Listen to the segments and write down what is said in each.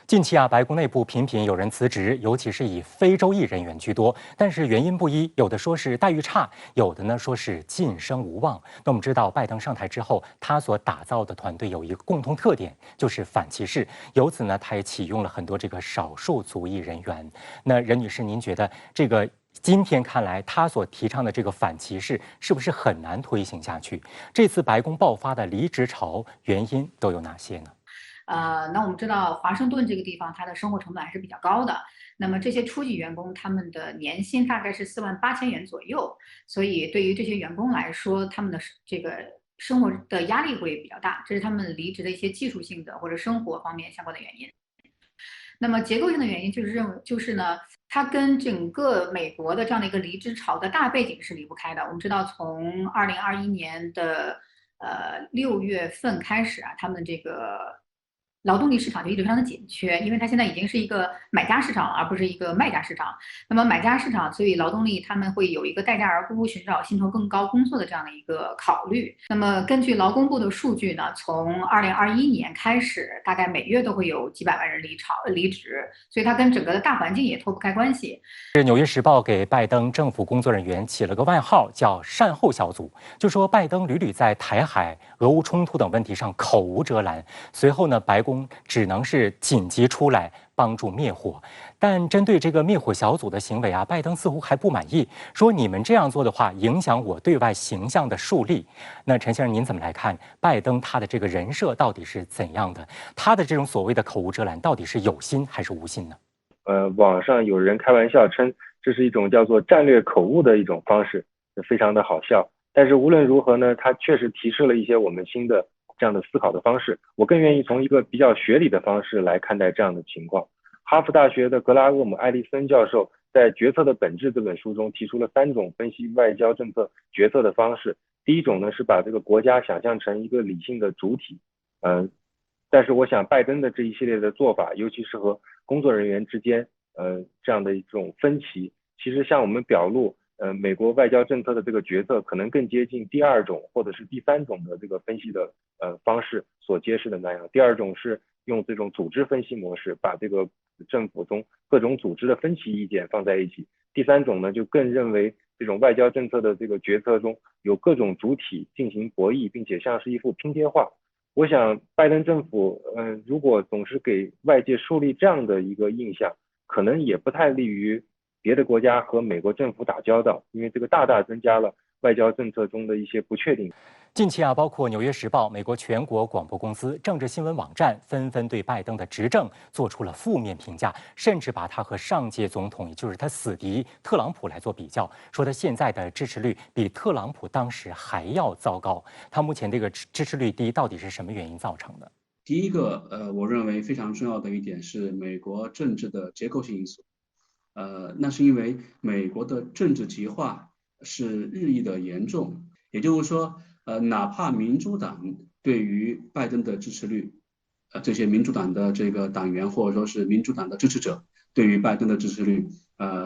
近期白宫内部频频有人辞职，尤其是以非洲裔人员居多，但是原因不一，有的说是待遇差，有的呢说是晋升无望。那我们知道，拜登上台之后，他所打造的团队有一个共同特点，就是反歧视。由此呢，他也启用了很多这个少数族裔人员。那任女士，您觉得这个今天看来，他所提倡的这个反歧视是不是很难推行下去？这次白宫爆发的离职潮，原因都有哪些呢？那我们知道华盛顿这个地方，它的生活成本还是比较高的。那么这些初级员工，他们的年薪大概是4万8千元左右，所以对于这些员工来说，他们的这个生活的压力会比较大，这是他们离职的一些技术性的或者生活方面相关的原因。那么结构性的原因就是呢，它跟整个美国的这样的一个离职潮的大背景是离不开的。我们知道，从2021年的6月份开始他们这个劳动力市场就一直非常的紧缺，因为它现在已经是一个买家市场而不是一个卖家市场。那么买家市场，所以劳动力他们会有一个待价而沽、寻找薪酬更高工作的这样的一个考虑。那么根据劳工部的数据呢，从2021年开始，大概每月都会有几百万人离职，所以它跟整个的大环境也脱不开关系。《纽约时报》给拜登政府工作人员起了个外号，叫“善后小组”，就说拜登屡屡在台海、俄乌冲突等问题上口无遮拦。随后呢，白宫只能是紧急出来帮助灭火。但针对这个灭火小组的行为拜登似乎还不满意，说你们这样做的话，影响我对外形象的树立。那陈先生，您怎么来看拜登他的这个人设到底是怎样的？他的这种所谓的口无遮拦，到底是有心还是无心呢？网上有人开玩笑称这是一种叫做战略口误的一种方式，非常的好笑。但是无论如何呢，它确实提示了一些我们新的这样的思考的方式。我更愿意从一个比较学理的方式来看待这样的情况。哈佛大学的格拉厄姆·艾利森教授在《决策的本质》这本书中提出了3种分析外交政策决策的方式。第一种呢是把这个国家想象成一个理性的主体，但是我想拜登的这一系列的做法，尤其是和工作人员之间这样的一种分歧，其实向我们表露美国外交政策的这个决策可能更接近第2种或者是第3种的这个分析的方式所揭示的那样。第2种是用这种组织分析模式，把这个政府中各种组织的分歧意见放在一起。第3种呢，就更认为这种外交政策的这个决策中有各种主体进行博弈，并且像是一幅拼贴画。我想拜登政府如果总是给外界树立这样的一个印象，可能也不太利于别的国家和美国政府打交道，因为这个大大增加了外交政策中的一些不确定。近期包括《纽约时报》、美国全国广播公司、政治新闻网站纷纷对拜登的执政做出了负面评价，甚至把他和上届总统，也就是他死敌特朗普来做比较，说他现在的支持率比特朗普当时还要糟糕。他目前这个支持率低，到底是什么原因造成的？第一个，我认为非常重要的一点是美国政治的结构性因素。那是因为美国的政治极化是日益的严重，也就是说，哪怕民主党对于拜登的支持率，这些民主党的这个党员或者说是民主党的支持者对于拜登的支持率，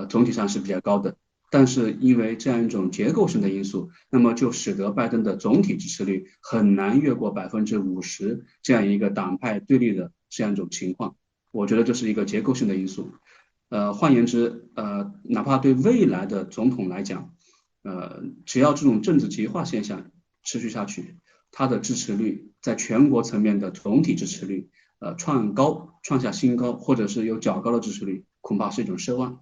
总体上是比较高的。但是因为这样一种结构性的因素，那么就使得拜登的总体支持率很难越过50%这样一个党派对立的这样一种情况。我觉得这是一个结构性的因素。换言之，哪怕对未来的总统来讲，只要这种政治极化现象持续下去，他的支持率在全国层面的总体支持率，创下新高，或者是有较高的支持率，恐怕是一种奢望。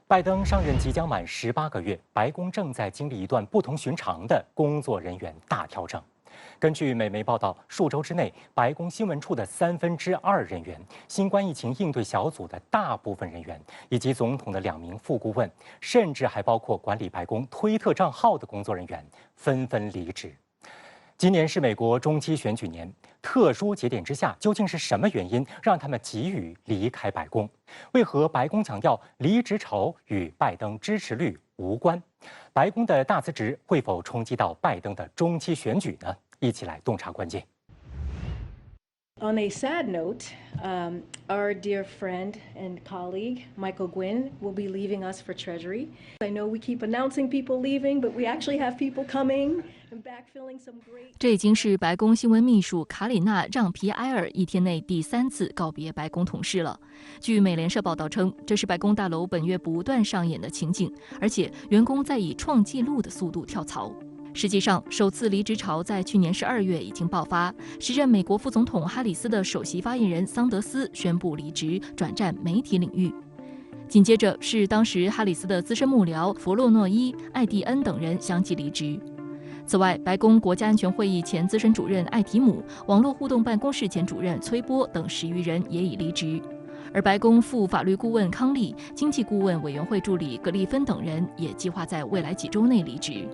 拜登上任即将满18个月，白宫正在经历一段不同寻常的工作人员大调整。根据美媒报道，数周之内，白宫新闻处的2/3人员、新冠疫情应对小组的大部分人员，以及总统的2名副顾问，甚至还包括管理白宫推特账号的工作人员，纷纷离职。今年是美国中期选举年，特殊节点之下，究竟是什么原因让他们急于离开白宫？为何白宫强调离职潮与拜登支持率无关？白宫的大辞职会否冲击到拜登的中期选举呢？一起来洞察关键。On a sad note, our dear friend and colleague, Michael Gwynn, will be leaving us for Treasury. I know we keep announcing people leaving, but we actually have people coming. 这已经是白宫新闻秘书卡里娜·让皮埃尔一天内第3次告别白宫同事了。据美联社报道称，这是白宫大楼本月不断上演的情景，而且员工在以创纪录的速度跳槽。实际上，首次离职潮在去年12月已经爆发，时任美国副总统哈里斯的首席发言人桑德斯宣布离职，转战媒体领域。紧接着是当时哈里斯的资深幕僚弗洛诺伊、艾蒂恩等人相继离职。此外，白宫国家安全会议前资深主任艾提姆、网络互动办公室前主任崔波等10余人也已离职，而白宫副法律顾问康利、经济顾问委员会助理格里芬等人也计划在未来几周内离职。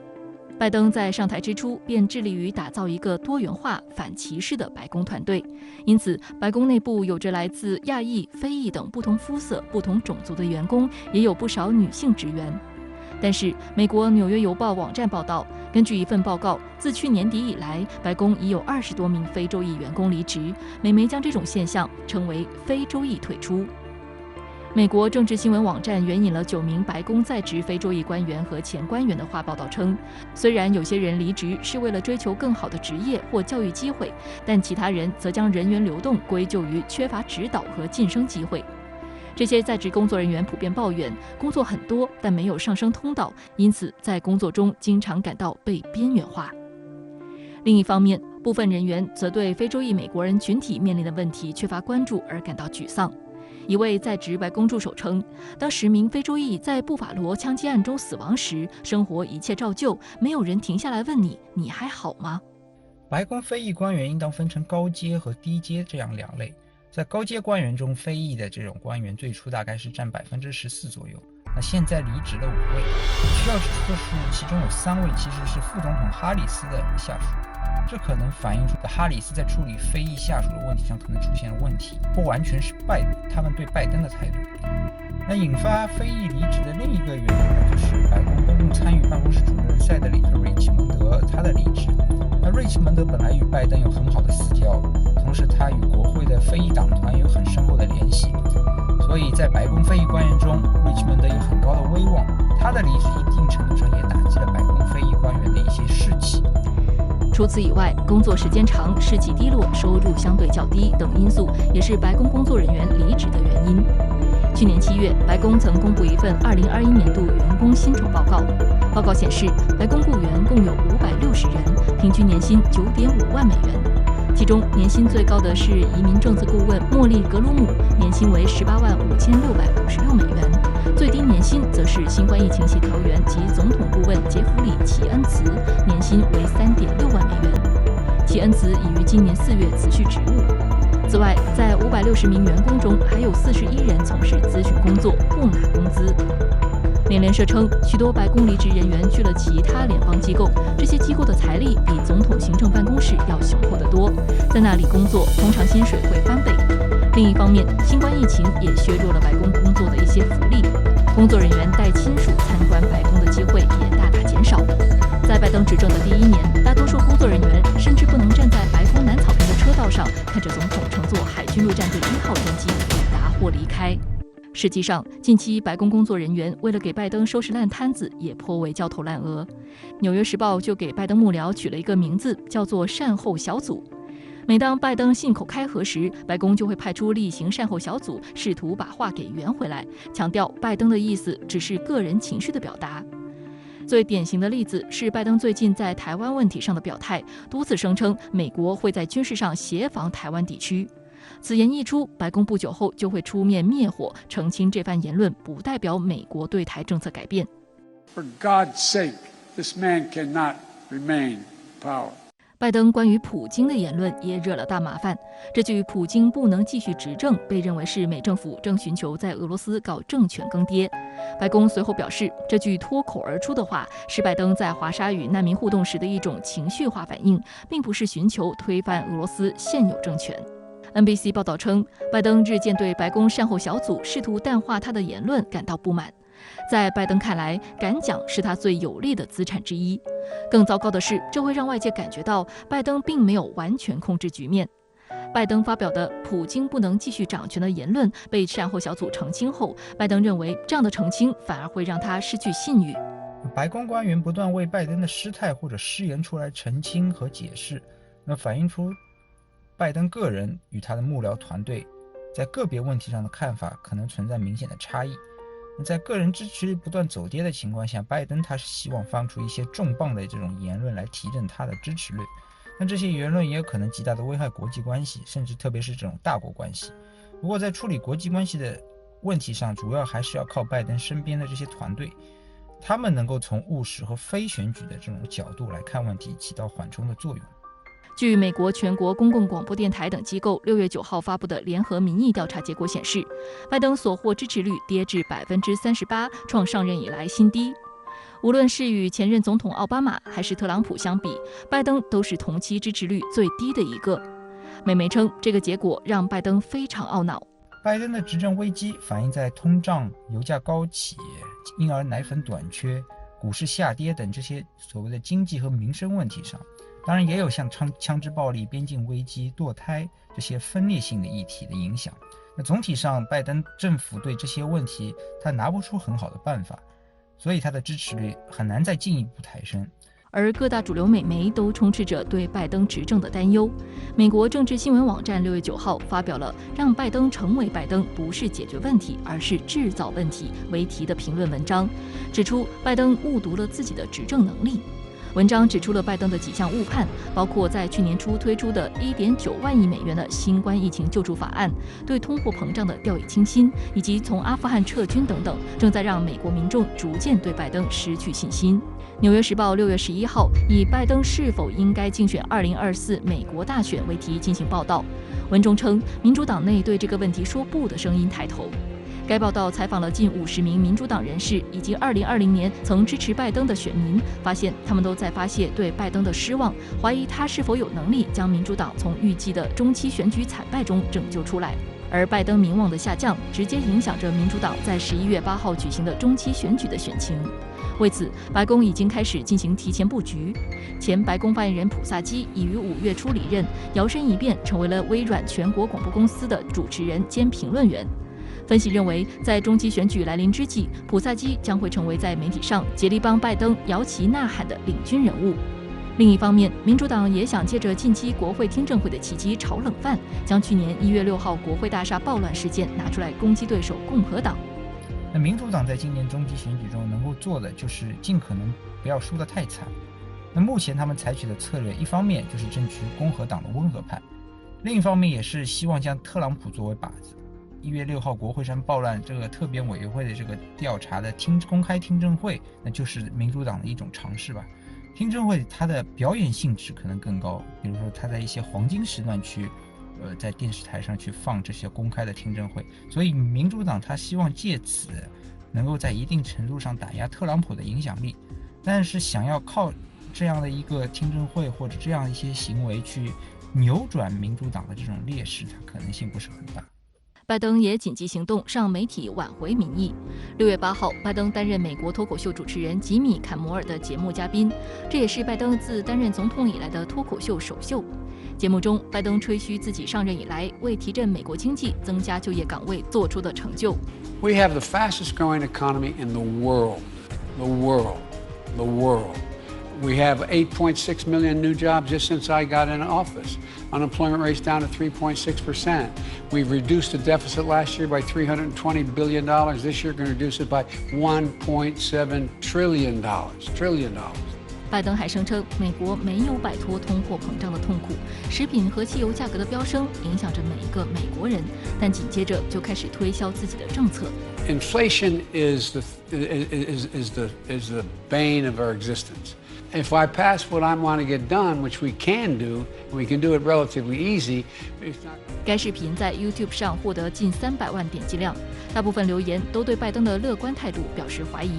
拜登在上台之初便致力于打造一个多元化、反歧视的白宫团队，因此白宫内部有着来自亚裔、非裔等不同肤色、不同种族的员工，也有不少女性职员。但是，美国《纽约邮报》网站报道，根据一份报告，自去年底以来，白宫已有20多名非洲裔员工离职，美媒将这种现象称为“非洲裔退出”。美国政治新闻网站援引了9名白宫在职非洲裔官员和前官员的话报道称，虽然有些人离职是为了追求更好的职业或教育机会，但其他人则将人员流动归咎于缺乏指导和晋升机会。这些在职工作人员普遍抱怨，工作很多，但没有上升通道，因此在工作中经常感到被边缘化。另一方面，部分人员则对非洲裔美国人群体面临的问题缺乏关注而感到沮丧。一位在职白宫助手称，当10名非洲裔在布法罗枪击案中死亡时，生活一切照旧，没有人停下来问你还好吗？白宫非裔官员应当分成高阶和低阶这样2类。在高阶官员中，非裔的这种官员最初大概是占14%左右，那现在离职了5位。需要指出的是，其中有3位其实是副总统哈里斯的下属，这可能反映出哈里斯在处理非裔下属的问题上可能出现了问题，不完全是他们对拜登的态度。那引发非裔离职的另一个原因呢，就是白宫公共参与办公室主任塞德里克·瑞奇蒙德他的离职。那瑞奇蒙德本来与拜登有很好的私交，同时他与国会的非裔党团有很深厚的联系，所以在白宫非裔官员中，瑞奇蒙德有很高的威望。他的离职一定程度上也打击了白宫非裔官员的一些士气。除此以外，工作时间长、士气低落、收入相对较低等因素，也是白宫工作人员离职的原因。去年7月，白宫曾公布一份2021年度员工薪酬报告。报告显示，白宫雇员共有560人，平均年薪9.5万美元。其中，年薪最高的是移民政策顾问莫莉·格鲁姆，年薪为185656美元。最低年薪则是新冠疫情协调员及总统顾问杰弗里·齐恩茨，年薪为3.6万美元。齐恩茨已于今年4月辞去职务。此外，在560名员工中，还有41人从事咨询工作，不拿工资。美联社称，许多白宫离职人员去了其他联邦机构，这些机构的财力比总统行政办公室要雄厚得多，在那里工作，通常薪水会翻倍。另一方面，新冠疫情也削弱了白宫工作的一些福利，工作人员带亲属参观白宫的机会也大大减少。在拜登执政的第1年，大多数工作人员甚至不能站在白宫南草坪的车道上，看着总统乘坐海军陆战队1号专机抵达或离开。实际上，近期白宫工作人员为了给拜登收拾烂摊子，也颇为焦头烂额。《纽约时报》就给拜登幕僚取了一个名字，叫做“善后小组”。每当拜登信口开河时，白宫就会派出例行善后小组，试图把话给圆回来，强调拜登的意思只是个人情绪的表达。最典型的例子是拜登最近在台湾问题上的表态，多次声称美国会在军事上协防台湾地区。此言一出，白宫不久后就会出面灭火，澄清这番言论不代表美国对台政策改变。For God's sake, this man cannot remain in power. 拜登关于普京的言论也惹了大麻烦。这句“普京不能继续执政”被认为是美政府正寻求在俄罗斯搞政权更迭。白宫随后表示，这句脱口而出的话是拜登在华沙与难民互动时的一种情绪化反应，并不是寻求推翻俄罗斯现有政权。NBC 报道称，拜登日渐对白宫善后小组试图淡化他的言论感到不满。在拜登看来，敢讲是他最有利的资产之一。更糟糕的是，这会让外界感觉到拜登并没有完全控制局面。拜登发表的“普京不能继续掌权”的言论被善后小组澄清后，拜登认为这样的澄清反而会让他失去信誉。白宫官员不断为拜登的失态或者失言出来澄清和解释，那反映出拜登个人与他的幕僚团队在个别问题上的看法可能存在明显的差异。在个人支持率不断走跌的情况下，拜登他是希望放出一些重磅的这种言论来提振他的支持率，那这些言论也有可能极大的危害国际关系，甚至特别是这种大国关系。不过在处理国际关系的问题上，主要还是要靠拜登身边的这些团队，他们能够从务实和非选举的这种角度来看问题，起到缓冲的作用。据美国全国公共广播电台等机构6月9号发布的联合民意调查结果显示，拜登所获支持率跌至38%，创上任以来新低。无论是与前任总统奥巴马还是特朗普相比，拜登都是同期支持率最低的一个。美媒称，这个结果让拜登非常懊恼。拜登的执政危机反映在通胀、油价高企、婴儿奶粉短缺、股市下跌等这些所谓的经济和民生问题上，当然也有像枪支暴力、边境危机、堕胎这些分裂性的议题的影响。那总体上，拜登政府对这些问题他拿不出很好的办法，所以他的支持率很难再进一步抬升。而各大主流美媒都充斥着对拜登执政的担忧。美国政治新闻网站6月9号发表了“让拜登成为拜登不是解决问题，而是制造问题”为题的评论文章，指出拜登误读了自己的执政能力。文章指出了拜登的几项误判，包括在去年初推出的1.9万亿美元的新冠疫情救助法案、对通货膨胀的掉以轻心，以及从阿富汗撤军等等，正在让美国民众逐渐对拜登失去信心。《纽约时报》6月11号以拜登是否应该竞选2024美国大选为题进行报道，文中称民主党内对这个问题说不的声音抬头。该报道采访了近50名民主党人士以及2020年曾支持拜登的选民，发现他们都在发泄对拜登的失望，怀疑他是否有能力将民主党从预计的中期选举惨败中拯救出来。而拜登民望的下降，直接影响着民主党在11月8号举行的中期选举的选情。为此，白宫已经开始进行提前布局。前白宫发言人普萨基已于5月初离任，摇身一变成为了微软全国广播公司的主持人兼评论员。分析认为，在中期选举来临之际，普萨基将会成为在媒体上竭力帮拜登摇旗呐喊的领军人物。另一方面，民主党也想借着近期国会听证会的契机炒冷饭，将去年1月6号国会大厦暴乱事件拿出来攻击对手共和党。那民主党在今年中期选举中能够做的就是尽可能不要输得太惨。那目前他们采取的策略，一方面就是争取共和党的温和派，另一方面也是希望将特朗普作为靶子。1月6号国会山暴乱这个特别委员会的这个调查的公开听证会，那就是民主党的一种尝试吧。听证会它的表演性质可能更高，比如说它在一些黄金时段去在电视台上去放这些公开的听证会，所以民主党他希望借此能够在一定程度上打压特朗普的影响力，但是想要靠这样的一个听证会或者这样一些行为去扭转民主党的这种劣势，它可能性不是很大。拜登也紧急行动，让媒体挽回民意。6月8号，拜登担任美国脱口秀主持人吉米·坎摩尔的节目嘉宾，这也是拜登自担任总统以来的脱口秀首秀。节目中，拜登吹嘘自己上任以来为提振美国经济、增加就业岗位做出的成就。We have the fastest growing economy in the world. We have 8.6 million new jobs just since I got in office. Unemployment rate's down to 3.6%. We've reduced the deficit last year by $320 billion. This year, we're going to reduce it by $1.7 trillion. 拜登还声称，美国没有摆脱通货膨胀的痛苦，食品和汽油价格的飙升影响着每一个美国人，但紧接着就开始推销自己的政策。Inflation is the bane of our existence. If I pass what I want to get done, which we can do, and we can do it relatively easy. 该视频在 YouTube 上获得近300万点击量，大部分留言都对拜登的乐观态度表示怀疑。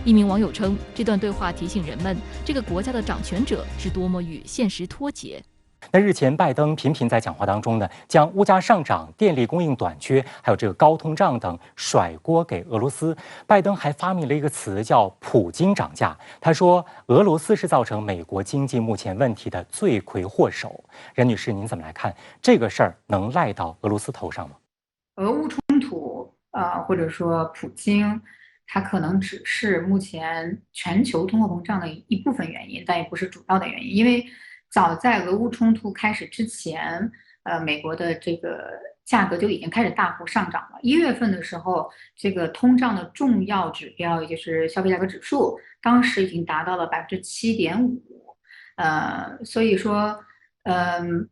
一名网友称，这段对话提醒人们，这个国家的掌权者是多么与现实脱节。那日前，拜登频频在讲话当中呢，将物价上涨、电力供应短缺，还有这个高通胀等甩锅给俄罗斯。拜登还发明了一个词叫“普京涨价”。他说，俄罗斯是造成美国经济目前问题的罪魁祸首。任女士，您怎么来看这个事儿？能赖到俄罗斯头上吗？俄乌冲突或者说普京，它可能只是目前全球通货膨胀的一部分原因，但也不是主要的原因。因为早在俄乌冲突开始之前，美国的这个价格就已经开始大幅上涨了。1月份的时候，这个通胀的重要指标，也就是消费价格指数，当时已经达到了7.5%。所以说，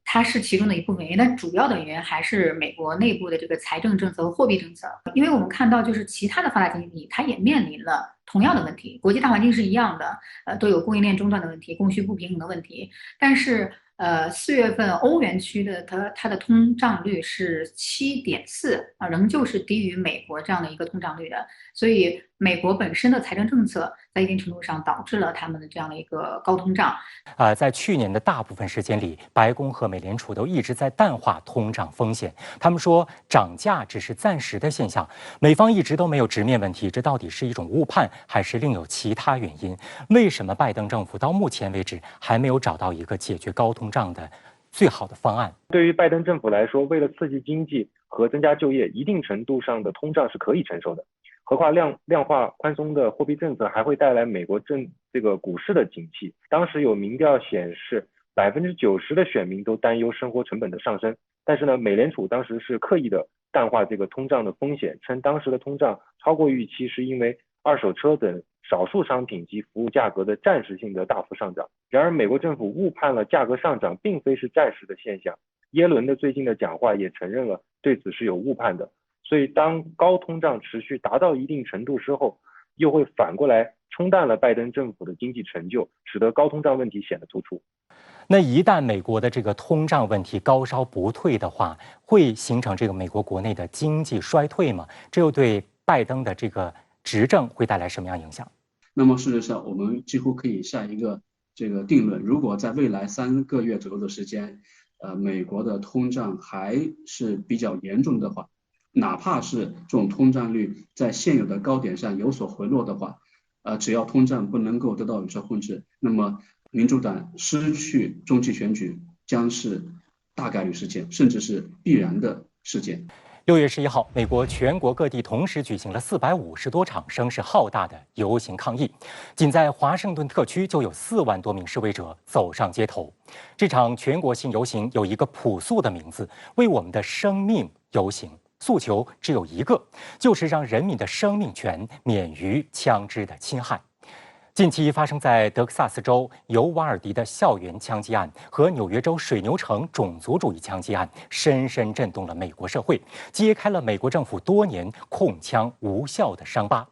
它是其中的一部分原因，但主要的原因还是美国内部的这个财政政策和货币政策。因为我们看到，就是其他的发达经济体，它也面临了同样的问题，国际大环境是一样的，都有供应链中断的问题、供需不平衡的问题。但是，4月份欧元区的它的通胀率是7.4%仍旧是低于美国这样的一个通胀率的。所以，美国本身的财政政策在一定程度上导致了他们的这样的一个高通胀。在去年的大部分时间里，白宫和美联储都一直在淡化通胀风险。他们说涨价只是暂时的现象，美方一直都没有直面问题，这到底是一种误判，还是另有其他原因？为什么拜登政府到目前为止还没有找到一个解决高通胀的最好的方案？对于拜登政府来说，为了刺激经济和增加就业，一定程度上的通胀是可以承受的。何况量化宽松的货币政策还会带来美国这个股市的景气。当时有民调显示，90%的选民都担忧生活成本的上升。但是呢，美联储当时是刻意的淡化这个通胀的风险，称当时的通胀超过预期是因为二手车等少数商品及服务价格的暂时性的大幅上涨。然而，美国政府误判了价格上涨并非是暂时的现象。耶伦的最近的讲话也承认了对此是有误判的。所以，当高通胀持续达到一定程度之后，又会反过来冲淡了拜登政府的经济成就，使得高通胀问题显得突出。那一旦美国的这个通胀问题高烧不退的话，会形成这个美国国内的经济衰退吗？这又对拜登的这个执政会带来什么样影响？那么事实上，我们几乎可以下一个这个定论：如果在未来3个月左右的时间，美国的通胀还是比较严重的话，哪怕是这种通胀率在现有的高点上有所回落的话，只要通胀不能够得到有效控制，那么民主党失去中期选举将是大概率事件，甚至是必然的事件。6月11号，美国全国各地同时举行了450多场声势浩大的游行抗议，仅在华盛顿特区就有4万多名示威者走上街头。这场全国性游行有一个朴素的名字：为我们的生命游行。诉求只有一个，就是让人民的生命权免于枪支的侵害。近期发生在德克萨斯州尤瓦尔迪的校园枪击案和纽约州水牛城种族主义枪击案，深深震动了美国社会，揭开了美国政府多年控枪无效的伤疤。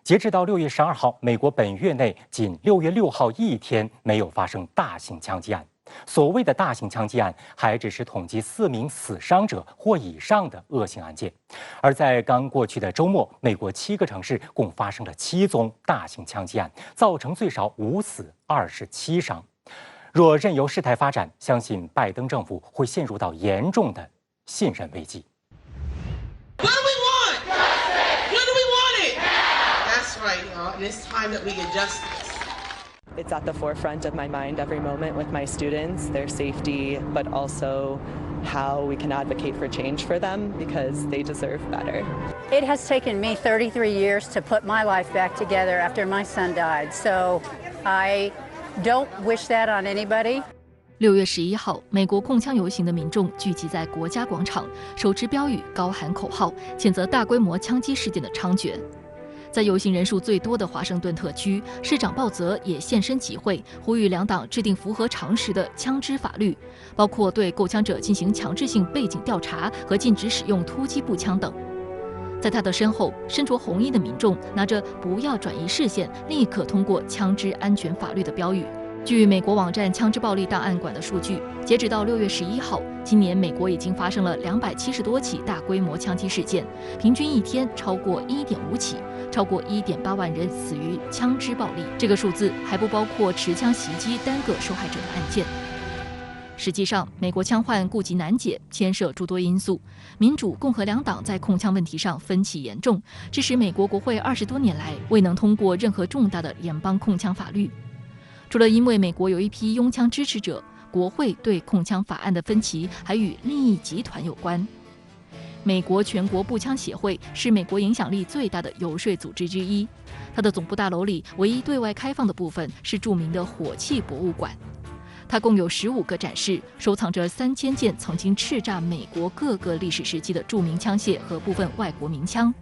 截至到6月12号，美国本月内仅6月6号一天没有发生大型枪击案。所谓的大型枪击案，还只是统计4名死伤者或以上的恶性案件。而在刚过去的周末，美国7个城市共发生了7宗大型枪击案，造成最少5死27伤。若任由事态发展，相信拜登政府会陷入到严重的信任危机。What do we want? Justice. When do we want it? That's right, y'all. And it's time that we get justice. It's at the forefront of my mind every moment with my students, their safety, but also how we can advocate for change for them because they deserve better. It has taken me 33 years to put my life back together after my son died, so I don't wish that on anybody. 6月11号，美国控枪游行的民众聚集在国家广场，手持标语，高喊口号，谴责大规模枪击事件的猖獗。在游行人数最多的华盛顿特区，市长鲍泽也现身集会，呼吁两党制定符合常识的枪支法律，包括对购枪者进行强制性背景调查和禁止使用突击步枪等。在他的身后，身着红衣的民众拿着“不要转移视线，立刻通过枪支安全法律”的标语。据美国网站枪支暴力档案馆的数据，截止到6月11号，今年美国已经发生了270多起大规模枪击事件，平均一天超过1.5起，超过1.8万人死于枪支暴力。这个数字还不包括持枪袭击单个受害者的案件。实际上，美国枪患痼疾难解，牵涉诸多因素。民主、共和两党在控枪问题上分歧严重，致使美国国会20多年来未能通过任何重大的联邦控枪法律。除了因为美国有一批拥枪支持者，国会对控枪法案的分歧还与利益集团有关。美国全国步枪协会是美国影响力最大的游说组织之一。它的总部大楼里唯一对外开放的部分是著名的火器博物馆。它共有15个展示，收藏着3000件曾经叱咤美国各个历史时期的著名枪械和部分外国名枪。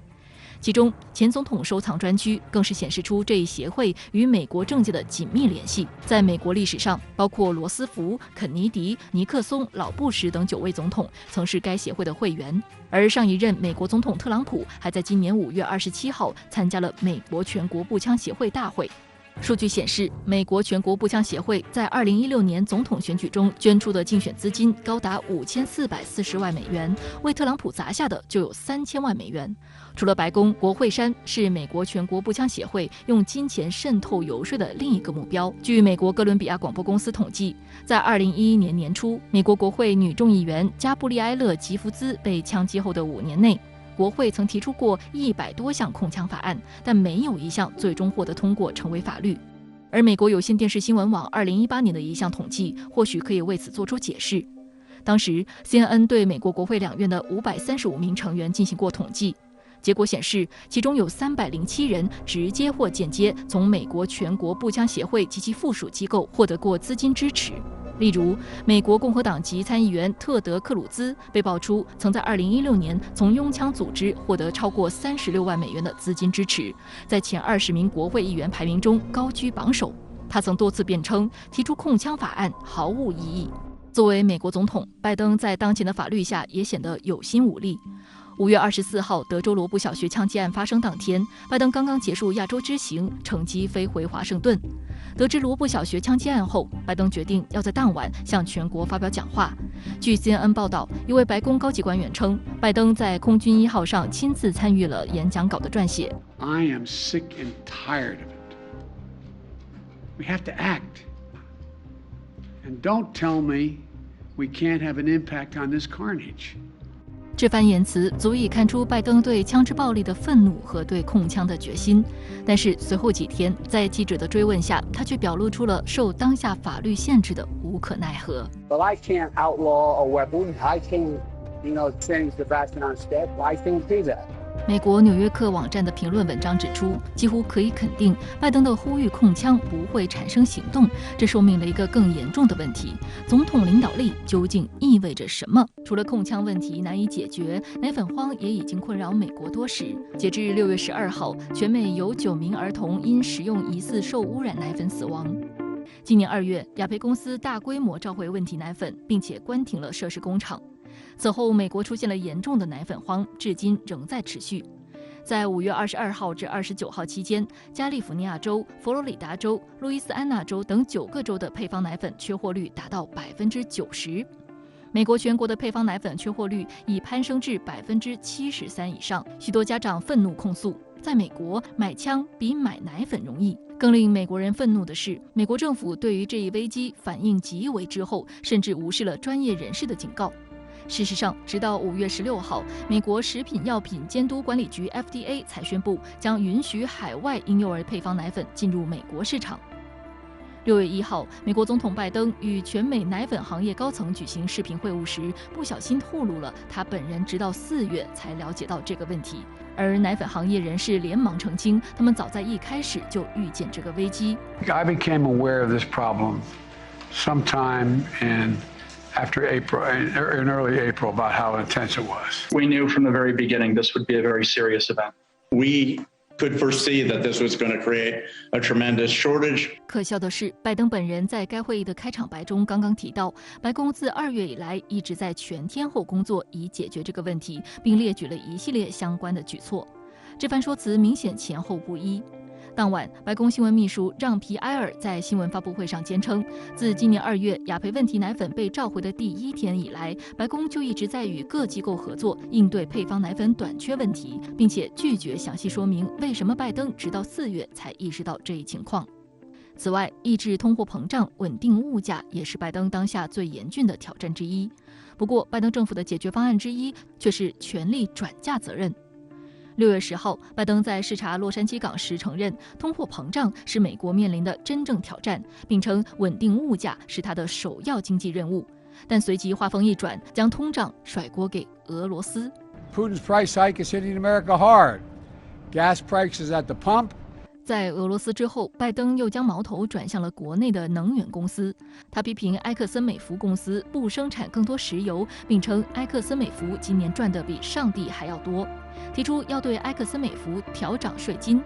其中，前总统收藏专区更是显示出这一协会与美国政界的紧密联系。在美国历史上，包括罗斯福、肯尼迪、尼克松、老布什等9位总统曾是该协会的会员。而上一任美国总统特朗普还在今年5月27号参加了美国全国步枪协会大会。数据显示，美国全国步枪协会在2016年总统选举中捐出的竞选资金高达5440万美元，为特朗普砸下的就有3000万美元。除了白宫，国会山是美国全国步枪协会用金钱渗透游说的另一个目标。据美国哥伦比亚广播公司统计，在2011年年初，美国国会女众议员加布利埃勒·吉福兹被枪击后的5年内，国会曾提出过100多项控枪法案，但没有一项最终获得通过成为法律。而美国有线电视新闻网2018年的一项统计，或许可以为此做出解释。当时 CNN 对美国国会2院的535名成员进行过统计，结果显示，其中有307人直接或间接从美国全国步枪协会及其附属机构获得过资金支持。例如，美国共和党籍参议员特德·克鲁兹被爆出曾在2016年从拥枪组织获得超过36万美元的资金支持，在前20名国会议员排名中高居榜首。他曾多次辩称提出控枪法案毫无意义。作为美国总统，拜登在当前的法律下也显得有心无力。5月24号，德州罗布小学枪击案发生当天，拜登刚刚结束亚洲之行，乘机飞回华盛顿。得知罗布小学枪击案后，拜登决定要在当晚向全国发表讲话。据 CNN 报道，一位白宫高级官员称，拜登在空军1号上亲自参与了演讲稿的撰写。I am sick and tired of it. We have to act. And don't tell me we can't have an impact on this carnage. 这番言辞足以看出拜登对枪支暴力的愤怒和对控枪的决心，但是随后几天，在记者的追问下，他却表露出了受当下法律限制的无可奈何。But I can't outlaw a weapon. I can't, change the background step. I can't do that. 美国《纽约客》网站的评论文章指出，几乎可以肯定，拜登的呼吁控枪不会产生行动，这说明了一个更严重的问题：总统领导力究竟意味着什么？除了控枪问题难以解决，奶粉荒也已经困扰美国多时。截至6月12号，全美有9名儿童因食用疑似受污染奶粉死亡。今年2月，雅培公司大规模召回问题奶粉，并且关停了涉事工厂。此后，美国出现了严重的奶粉荒，至今仍在持续。在5月22号至29号期间，加利福尼亚州、佛罗里达州、路易斯安那州等9个州的配方奶粉缺货率达到90%。美国全国的配方奶粉缺货率已攀升至73%以上，许多家长愤怒控诉，在美国买枪比买奶粉容易。更令美国人愤怒的是，美国政府对于这一危机反应极为滞后，甚至无视了专业人士的警告。事实上，直到5月16号，美国食品药品监督管理局 FDA 才宣布将允许海外婴幼儿配方奶粉进入美国市场。6月1号，美国总统拜登与全美奶粉行业高层举行视频会晤时，不小心透露了他本人直到4月才了解到这个问题。而奶粉行业人士连忙澄清，他们早在一开始就预见这个危机。I became aware of this problem sometime after April, in early April, about how intense it was. We knew from the very beginning this would be a very serious event. We could foresee that this was going to create a tremendous shortage. 可笑的是，拜登本人在该会议的开场白中刚刚提到，白宫自2月以来一直在全天候工作以解决这个问题，并列举了一系列相关的举措。这番说辞明显前后不一。当晚，白宫新闻秘书让·皮埃尔在新闻发布会上坚称，自今年2月雅培问题奶粉被召回的第1天以来，白宫就一直在与各机构合作，应对配方奶粉短缺问题，并且拒绝详细说明为什么拜登直到4月才意识到这一情况。此外，抑制通货膨胀、稳定物价也是拜登当下最严峻的挑战之一。不过，拜登政府的解决方案之一却是全力转嫁责任。6月10号，拜登在视察洛杉矶港时承认，通货膨胀是美国面临的真正挑战，并称稳定物价是他的首要经济任务。但随即话锋一转，将通胀甩锅给俄罗斯。Putin's price hike is hitting America hard. Gas prices at the pump. 在俄罗斯之后，拜登又将矛头转向了国内的能源公司。他批评埃克森美孚公司不生产更多石油，并称埃克森美孚今年赚得比上帝还要多，提出要对埃克森美孚调涨税金。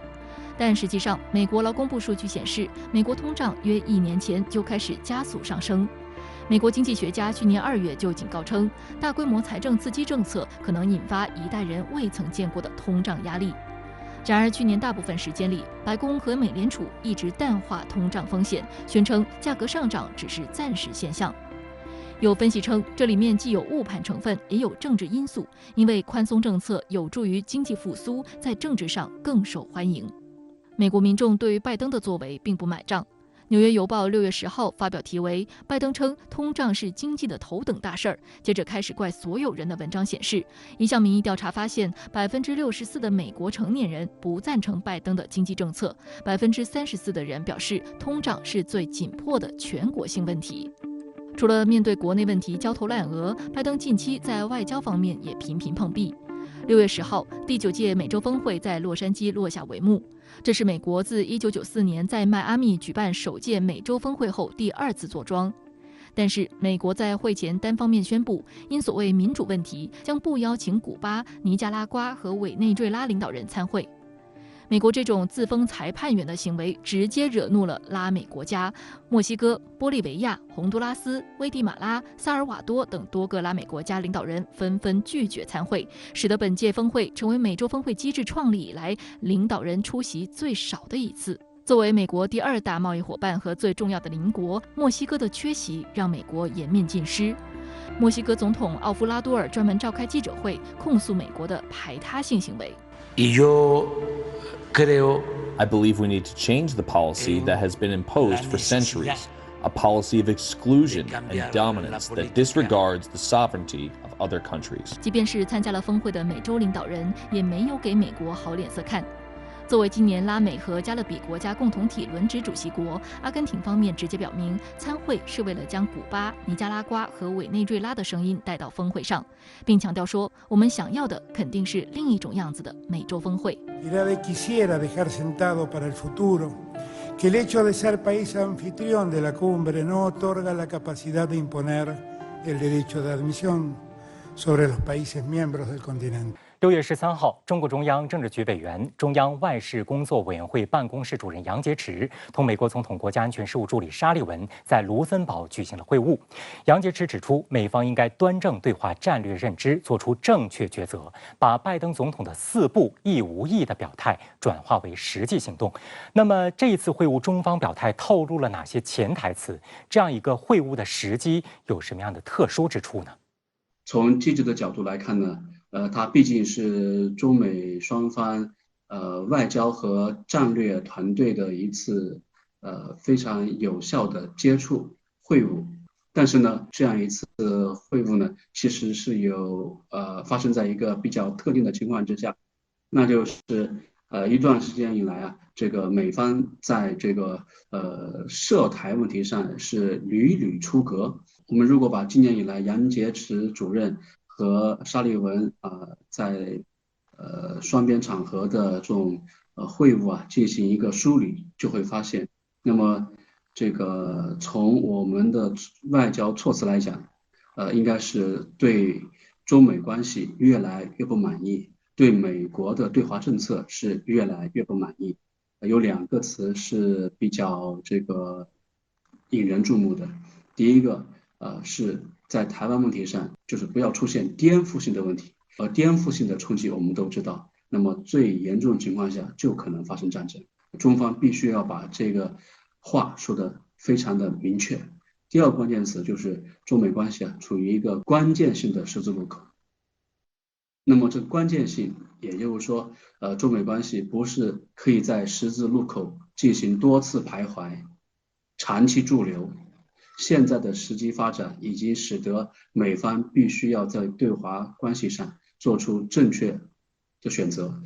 但实际上，美国劳工部数据显示，美国通胀约1年前就开始加速上升。美国经济学家去年2月就警告称，大规模财政刺激政策可能引发一代人未曾见过的通胀压力。然而，去年大部分时间里，白宫和美联储一直淡化通胀风险，宣称价格上涨只是暂时现象。有分析称，这里面既有误判成分，也有政治因素，因为宽松政策有助于经济复苏，在政治上更受欢迎。美国民众对于拜登的作为并不买账。纽约邮报6月10号发表题为“拜登称通胀是经济的头等大事儿”，接着开始怪所有人的文章显示，一项民意调查发现，64%的美国成年人不赞成拜登的经济政策，34%的人表示通胀是最紧迫的全国性问题。除了面对国内问题焦头烂额，拜登近期在外交方面也频频碰壁。6月10号，第9届美洲峰会在洛杉矶落下帷幕。这是美国自1994年在迈阿密举办首届美洲峰会后第2次坐庄。但是，美国在会前单方面宣布，因所谓民主问题，将不邀请古巴、尼加拉瓜和委内瑞拉领导人参会。美国这种自封裁判员的行为，直接惹怒了拉美国家墨西哥、玻利维亚、洪都拉斯、危地马拉、萨尔瓦多等多个拉美国家领导人纷纷拒绝参会，使得本届峰会成为美洲峰会机制创立以来领导人出席最少的一次。作为美国第2大贸易伙伴和最重要的邻国，墨西哥的缺席让美国颜面尽失。墨西哥总统奥夫拉多尔专门召开记者会，控诉美国的排他性行为。I believe we need to change the policy that has been imposed for centuries, a policy of exclusion and dominance that disregards the sovereignty of other countries. 即便是参加了峰会的美洲领导人，也没有给美国好脸色看。作为今年拉美和加勒比国家共同体轮值主席国，阿根廷方面直接表明，参会是为了将古巴、尼加拉瓜和委内瑞拉的声音带到峰会上，并强调说，我们想要的肯定是另一种样子的美洲峰会。Quisiera dejar sentado para el futuro que el hecho de ser país anfitrión de la cumbre no otorga la capacidad de imponer el derecho de admisión sobre los países miembros del continente. 6月13号，中国中央政治局委员、中央外事工作委员会办公室主任杨洁篪同美国总统国家安全事务助理沙利文在卢森堡举行了会晤。杨洁篪指出，美方应该端正对华战略认知，做出正确抉择，把拜登总统的4不一无意的表态转化为实际行动。那么这一次会晤，中方表态透露了哪些潜台词？这样一个会晤的时机有什么样的特殊之处呢？从积极的角度来看呢？它毕竟是中美双方外交和战略团队的一次非常有效的接触会晤，但是呢，这样一次会晤呢，其实是有发生在一个比较特定的情况之下，那就是一段时间以来啊，这个美方在这个涉台问题上是屡屡出格。我们如果把今年以来杨洁篪主任和沙利文在双边场合的这种会晤啊进行一个梳理，就会发现，那么这个从我们的外交措辞来讲，应该是对中美关系越来越不满意，对美国的对华政策是越来越不满意。有2个词是比较这个引人注目的，第一个是在台湾问题上，就是不要出现颠覆性的问题，而颠覆性的冲击我们都知道，那么最严重的情况下就可能发生战争，中方必须要把这个话说得非常的明确。第2个关键词就是中美关系处于一个关键性的十字路口，那么这个关键性也就是说中美关系不是可以在十字路口进行多次徘徊长期驻留，现在的实际发展已经使得美方必须要在对华关系上做出正确的选择。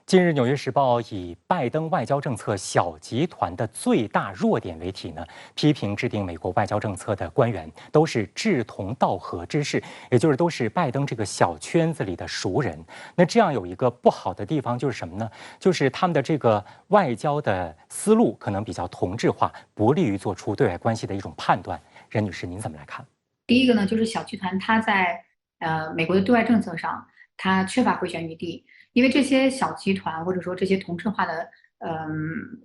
近日，《纽约时报》以拜登外交政策小集团的最大弱点为题呢，批评制定美国外交政策的官员都是志同道合之士，也就是都是拜登这个小圈子里的熟人。那这样有一个不好的地方就是什么呢？就是他们的这个外交的思路可能比较同质化，不利于做出对外关系的一种判断。任女士，您怎么来看？第一个呢，就是小集团它在美国的对外政策上，它缺乏回旋余地。因为这些小集团或者说这些同质化的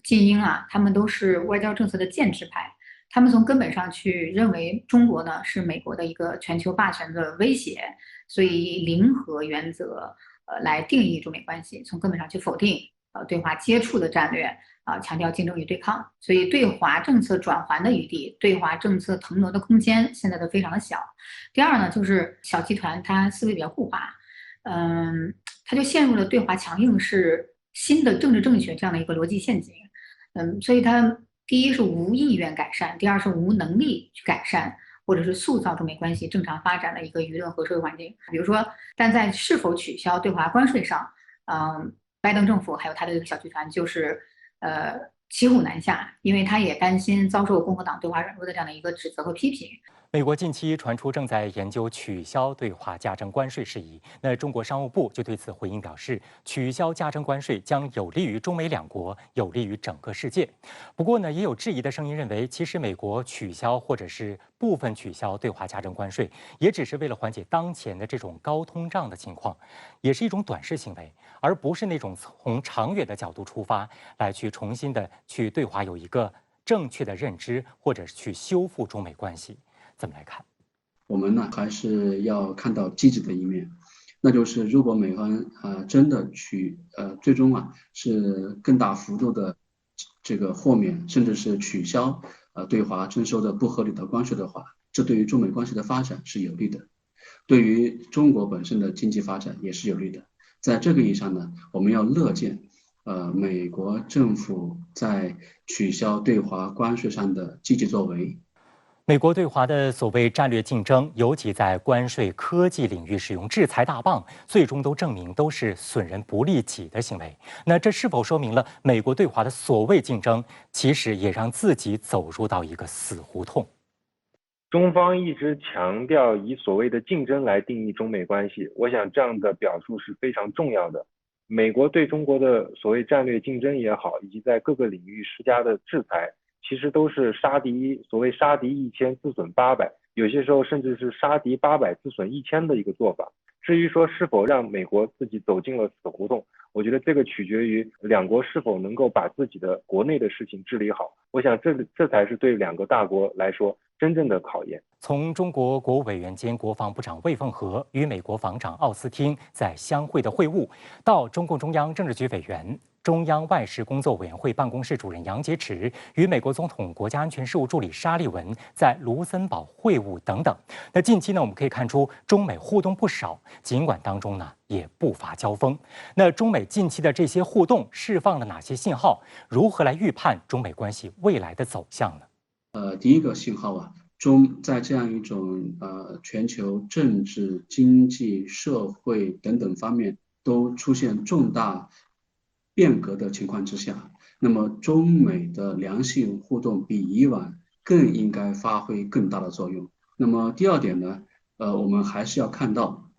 精英啊，他们都是外交政策的建制派，他们从根本上去认为中国呢是美国的一个全球霸权的威胁，所以以零和原则来定义中美关系，从根本上去否定对华接触的战略强调竞争与对抗，所以对华政策转圜的余地，对华政策腾挪的空间现在都非常的小。第二呢，就是小集团它思维比较固化，他就陷入了对华强硬是新的政治正确这样的一个逻辑陷阱。所以他第一是无意愿改善，第二是无能力去改善或者是塑造中美关系正常发展的一个舆论和社会环境。比如说，但在是否取消对华关税上，拜登政府还有他的这个小集团就是骑虎难下，因为他也担心遭受共和党对华软弱的这样的一个指责和批评。美国近期传出正在研究取消对华加征关税事宜，那中国商务部就对此回应表示，取消加征关税将有利于中美两国，有利于整个世界。不过呢，也有质疑的声音认为，其实美国取消或者是部分取消对华加征关税，也只是为了缓解当前的这种高通胀的情况，也是一种短视行为，而不是那种从长远的角度出发来去重新的去对华有一个正确的认知，或者是去修复中美关系。怎么来看？我们呢还是要看到积极的一面，那就是如果美方真的最终是更大幅度的这个豁免，甚至是取消对华征收的不合理的关税的话，这对于中美关系的发展是有利的，对于中国本身的经济发展也是有利的。在这个意义上呢，我们要乐见美国政府在取消对华关税上的积极作为。美国对华的所谓战略竞争，尤其在关税、科技领域使用制裁大棒，最终都证明都是损人不利己的行为。那这是否说明了美国对华的所谓竞争，其实也让自己走入到一个死胡同？中方一直强调以所谓的竞争来定义中美关系，我想这样的表述是非常重要的。美国对中国的所谓战略竞争也好，以及在各个领域施加的制裁，其实都是所谓杀敌1000自损800，有些时候甚至是杀敌800自损1000的一个做法。至于说是否让美国自己走进了死胡同，我觉得这个取决于两国是否能够把自己的国内的事情治理好。我想这才是对两个大国来说真正的考验。从中国国务委员兼国防部长魏凤和与美国防长奥斯汀在相会的会晤，到中共中央政治局委员、中央外事工作委员会办公室主任杨洁篪与美国总统国家安全事务助理沙利文在卢森堡会晤等等。那近期呢，我们可以看出中美互动不少，尽管当中呢也不乏交锋。那中美近期的这些互动释放了哪些信号？如何来预判中美关系未来的走向呢？第一个信号在这样一种全球政治、经济、社会等等方面都出现重大变革的情况之下，那么中美的良性互动比以往更应该发挥更大的作用。那么第二点呢，我们还是要看到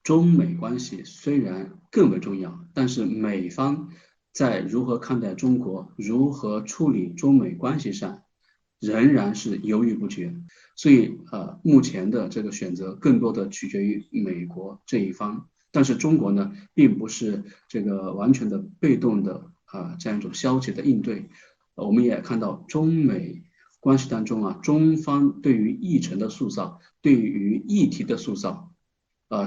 中美关系虽然更为重要，但是美方在如何看待中国、如何处理中美关系上仍然是犹豫不决，所以目前的这个选择更多的取决于美国这一方，但是中国呢，并不是这个完全的被动的这样一种消极的应对。我们也看到中美关系当中中方对于议程的塑造、对于议题的塑造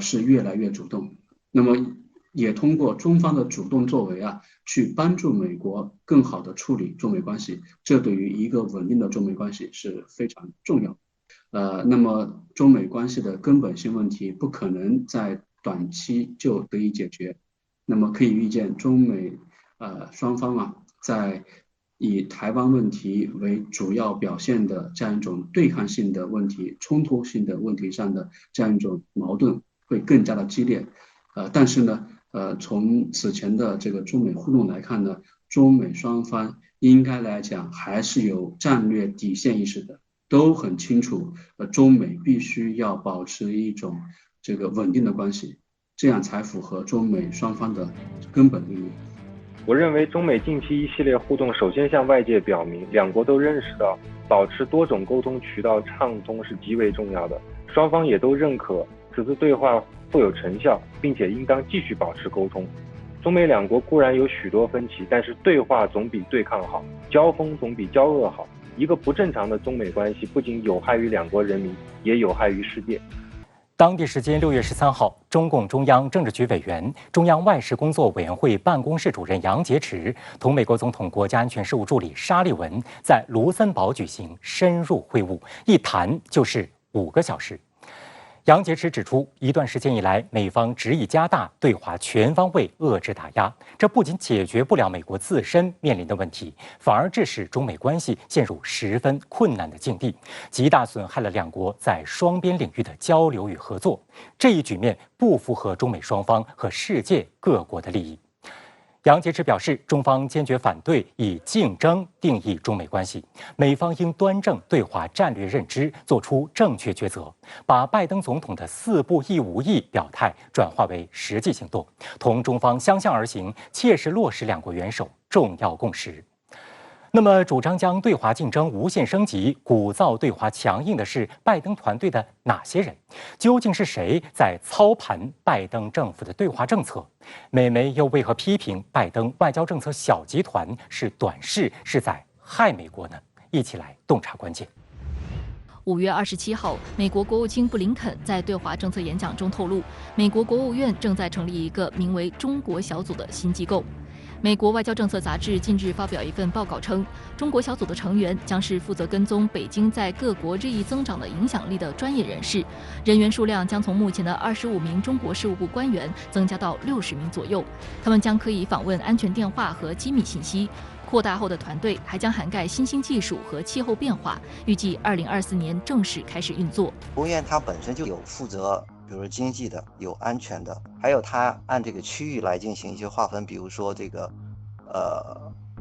是越来越主动，那么也通过中方的主动作为去帮助美国更好的处理中美关系，这对于一个稳定的中美关系是非常重要的。那么中美关系的根本性问题不可能在短期就得以解决，那么可以预见中美双方在以台湾问题为主要表现的这样一种对抗性的问题、冲突性的问题上的这样一种矛盾会更加的激烈。但是呢，从此前的这个中美互动来看呢，中美双方应该来讲还是有战略底线意识的，都很清楚，中美必须要保持一种这个稳定的关系，这样才符合中美双方的根本利益。我认为中美近期一系列互动，首先向外界表明，两国都认识到保持多种沟通渠道畅通是极为重要的，双方也都认可此次对话会有成效，并且应当继续保持沟通。中美两国固然有许多分歧，但是对话总比对抗好，交锋总比交恶好。一个不正常的中美关系不仅有害于两国人民，也有害于世界。当地时间6月13号，中共中央政治局委员、中央外事工作委员会办公室主任杨洁篪同美国总统国家安全事务助理沙利文在卢森堡举行深入会晤，一谈就是5个小时。杨洁篪指出，一段时间以来，美方执意加大对华全方位遏制打压，这不仅解决不了美国自身面临的问题，反而致使中美关系陷入十分困难的境地，极大损害了两国在双边领域的交流与合作。这一局面不符合中美双方和世界各国的利益。杨洁篪表示，中方坚决反对以竞争定义中美关系，美方应端正对华战略认知，做出正确抉择，把拜登总统的4不一无意表态转化为实际行动，同中方相向而行，切实落实两国元首重要共识。那么，主张将对华竞争无限升级、鼓噪对华强硬的是拜登团队的哪些人？究竟是谁在操盘拜登政府的对华政策？美媒又为何批评拜登外交政策小集团是短视，是在害美国呢？一起来洞察关键。5月27号，美国国务卿布林肯在对华政策演讲中透露，美国国务院正在成立一个名为“中国小组”的新机构。美国外交政策杂志近日发表一份报告称，中国小组的成员将是负责跟踪北京在各国日益增长的影响力的专业人士，人员数量将从目前的25名中国事务部官员增加到60名左右。他们将可以访问安全电话和机密信息。扩大后的团队还将涵盖新兴技术和气候变化，预计2024年正式开始运作。国务院它本身就有负责，比如说经济的，有安全的，还有它按这个区域来进行一些划分，比如说这个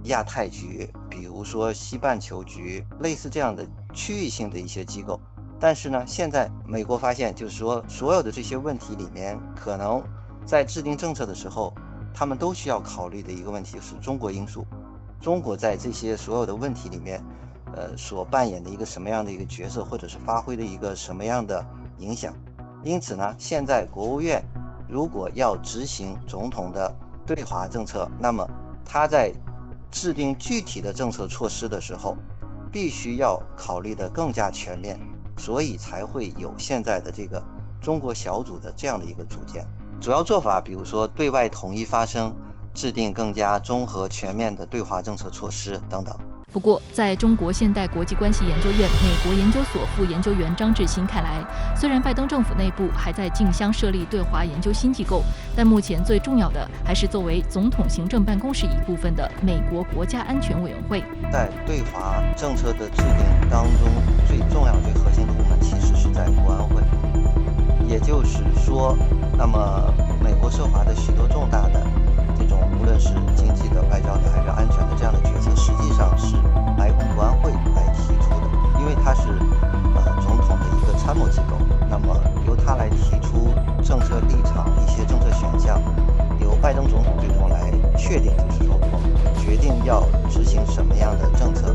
亚太局，比如说西半球局，类似这样的区域性的一些机构。但是呢，现在美国发现，就是说所有的这些问题里面，可能在制定政策的时候，他们都需要考虑的一个问题就是中国因素。中国在这些所有的问题里面，所扮演的一个什么样的一个角色，或者是发挥的一个什么样的影响。因此呢，现在国务院如果要执行总统的对华政策，那么他在制定具体的政策措施的时候，必须要考虑的更加全面，所以才会有现在的这个中国小组的这样的一个组建。主要做法，比如说对外统一发声，制定更加综合全面的对华政策措施等等。不过，在中国现代国际关系研究院美国研究所副研究员张志新看来，虽然拜登政府内部还在竞相设立对华研究新机构，但目前最重要的还是作为总统行政办公室一部分的美国国家安全委员会。在对华政策的制定当中，最重要、最核心的部门其实是在国安会。也就是说，那么美国涉华的许多重大的这种无论是经济的、外交的还是安全的这样的决策，实际上是白宫国安会来提出的，因为它是总统的一个参谋机构，那么由他来提出政策立场、一些政策选项，由拜登总统最终来确定，就是说我们决定要执行什么样的政策，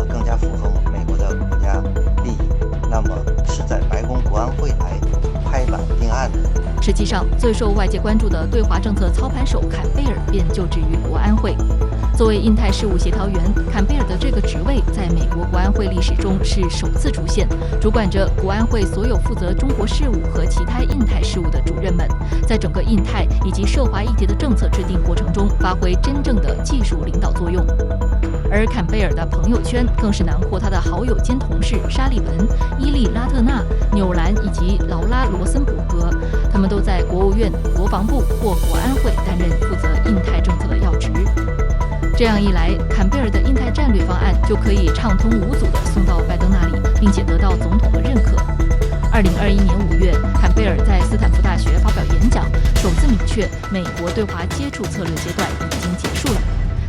更加符合美国的国家利益，那么是在白宫国安会来拍板定案的。实际上，最受外界关注的对华政策操盘手坎贝尔便就职于国安会。作为印太事务协调员，坎贝尔的这个职位在美国国安会历史中是首次出现，主管着国安会所有负责中国事务和其他印太事务的主任们，在整个印太以及涉华议题的政策制定过程中发挥真正的技术领导作用。而坎贝尔的朋友圈更是囊括他的好友兼同事沙利文、伊利拉特纳、纽兰以及劳拉罗森伯格，他们都在国务院、国防部或国安会担任负责印太政策的要职。这样一来，坎贝尔的印太战略方案就可以畅通无阻地送到拜登那里，并且得到总统的认可。2021年5月，坎贝尔在斯坦福大学发表演讲，首次明确美国对华接触策略阶段已经结束了。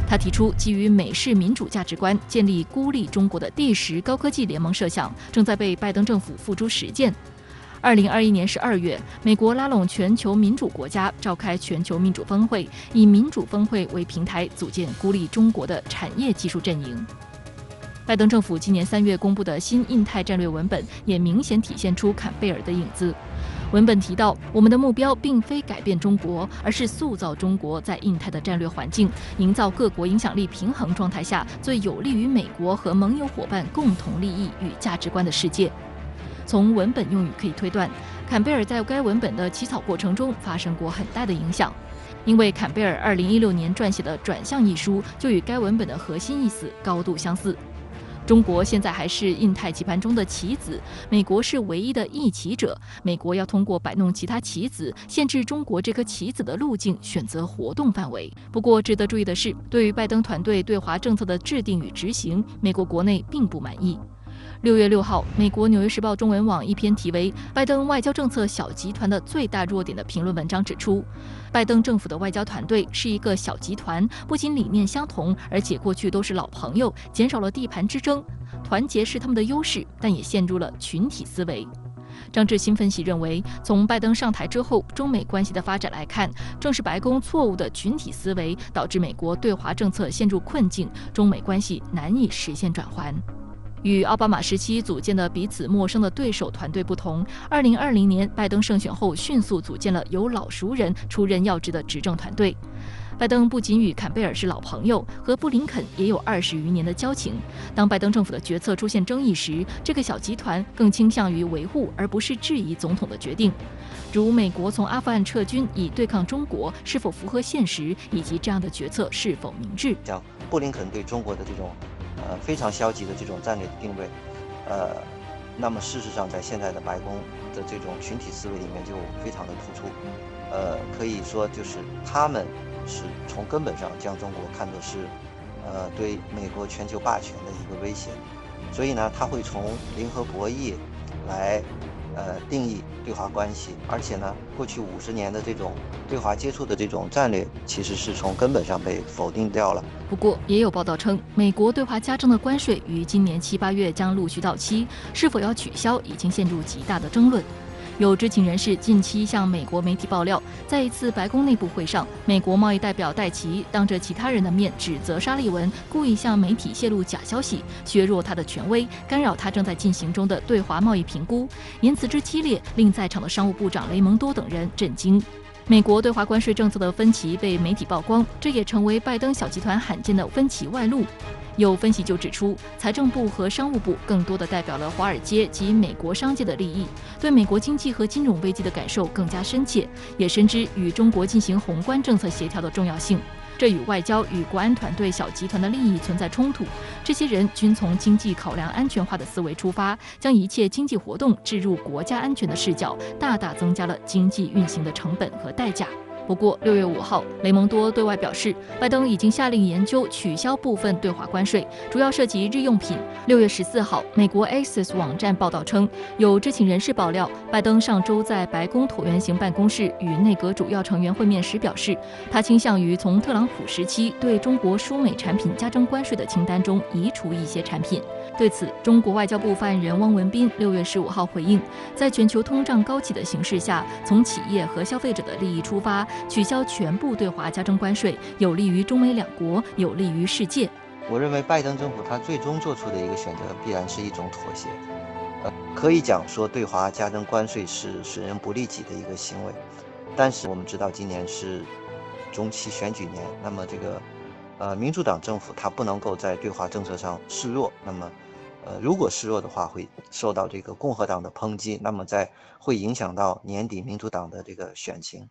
他提出，基于美式民主价值观建立孤立中国的第10高科技联盟设想，正在被拜登政府付诸实践。2021年12月，美国拉拢全球民主国家召开全球民主峰会，以民主峰会为平台，组建孤立中国的产业技术阵营。拜登政府今年3月公布的新印太战略文本也明显体现出坎贝尔的影子。文本提到，我们的目标并非改变中国，而是塑造中国在印太的战略环境，营造各国影响力平衡状态下最有利于美国和盟友伙伴共同利益与价值观的世界。从文本用语可以推断，坎贝尔在该文本的起草过程中发生过很大的影响，因为坎贝尔2016年撰写的《转向》一书就与该文本的核心意思高度相似。中国现在还是印太棋盘中的棋子，美国是唯一的弈棋者。美国要通过摆弄其他棋子，限制中国这颗棋子的路径，选择活动范围。不过，值得注意的是，对于拜登团队对华政策的制定与执行，美国国内并不满意。6月6号，美国《纽约时报》中文网一篇题为《拜登外交政策小集团的最大弱点》的评论文章指出，拜登政府的外交团队是一个小集团，不仅理念相同，而且过去都是老朋友，减少了地盘之争。团结是他们的优势，但也陷入了群体思维。张志新分析认为，从拜登上台之后，中美关系的发展来看，正是白宫错误的群体思维导致美国对华政策陷入困境，中美关系难以实现转圜。与奥巴马时期组建的彼此陌生的对手团队不同，2020年拜登胜选后迅速组建了由老熟人出任要职的执政团队。拜登不仅与坎贝尔是老朋友，和布林肯也有20余年的交情。当拜登政府的决策出现争议时，这个小集团更倾向于维护而不是质疑总统的决定，如美国从阿富汗撤军以对抗中国是否符合现实，以及这样的决策是否明智。像布林肯对中国的这种非常消极的这种战略定位，那么事实上在现在的白宫的这种群体思维里面就非常的突出，可以说就是他们是从根本上将中国看作是对美国全球霸权的一个威胁，所以呢，他会从零和博弈来定义对华关系，而且呢，过去50年的这种对华接触的这种战略，其实是从根本上被否定掉了。不过，也有报道称，美国对华加征的关税于今年7、8月将陆续到期，是否要取消已经陷入极大的争论。有知情人士近期向美国媒体爆料，在一次白宫内部会上，美国贸易代表戴奇当着其他人的面指责沙利文故意向媒体泄露假消息，削弱他的权威，干扰他正在进行中的对华贸易评估。言辞之激烈，令在场的商务部长雷蒙多等人震惊。美国对华关税政策的分歧被媒体曝光，这也成为拜登小集团罕见的分歧外露。有分析就指出，财政部和商务部更多地代表了华尔街及美国商界的利益，对美国经济和金融危机的感受更加深切，也深知与中国进行宏观政策协调的重要性。这与外交与国安团队小集团的利益存在冲突。这些人均从经济考量安全化的思维出发，将一切经济活动置入国家安全的视角，大大增加了经济运行的成本和代价。不过，6月5号，雷蒙多对外表示，拜登已经下令研究取消部分对华关税，主要涉及日用品。6月14号，美国 Axios 网站报道称，有知情人士爆料，拜登上周在白宫椭圆形办公室与内阁主要成员会面时表示，他倾向于从特朗普时期对中国输美产品加征关税的清单中移除一些产品。对此，中国外交部发言人汪文斌6月15号回应，在全球通胀高企的形势下，从企业和消费者的利益出发，取消全部对华加征关税，有利于中美两国，有利于世界。我认为拜登政府他最终做出的一个选择必然是一种妥协，可以讲说对华加征关税是损人不利己的一个行为，但是我们知道今年是中期选举年，那么这个民主党政府它不能够在对华政策上示弱，那么如果示弱的话，会受到这个共和党的抨击，那么会影响到年底民主党的这个选情。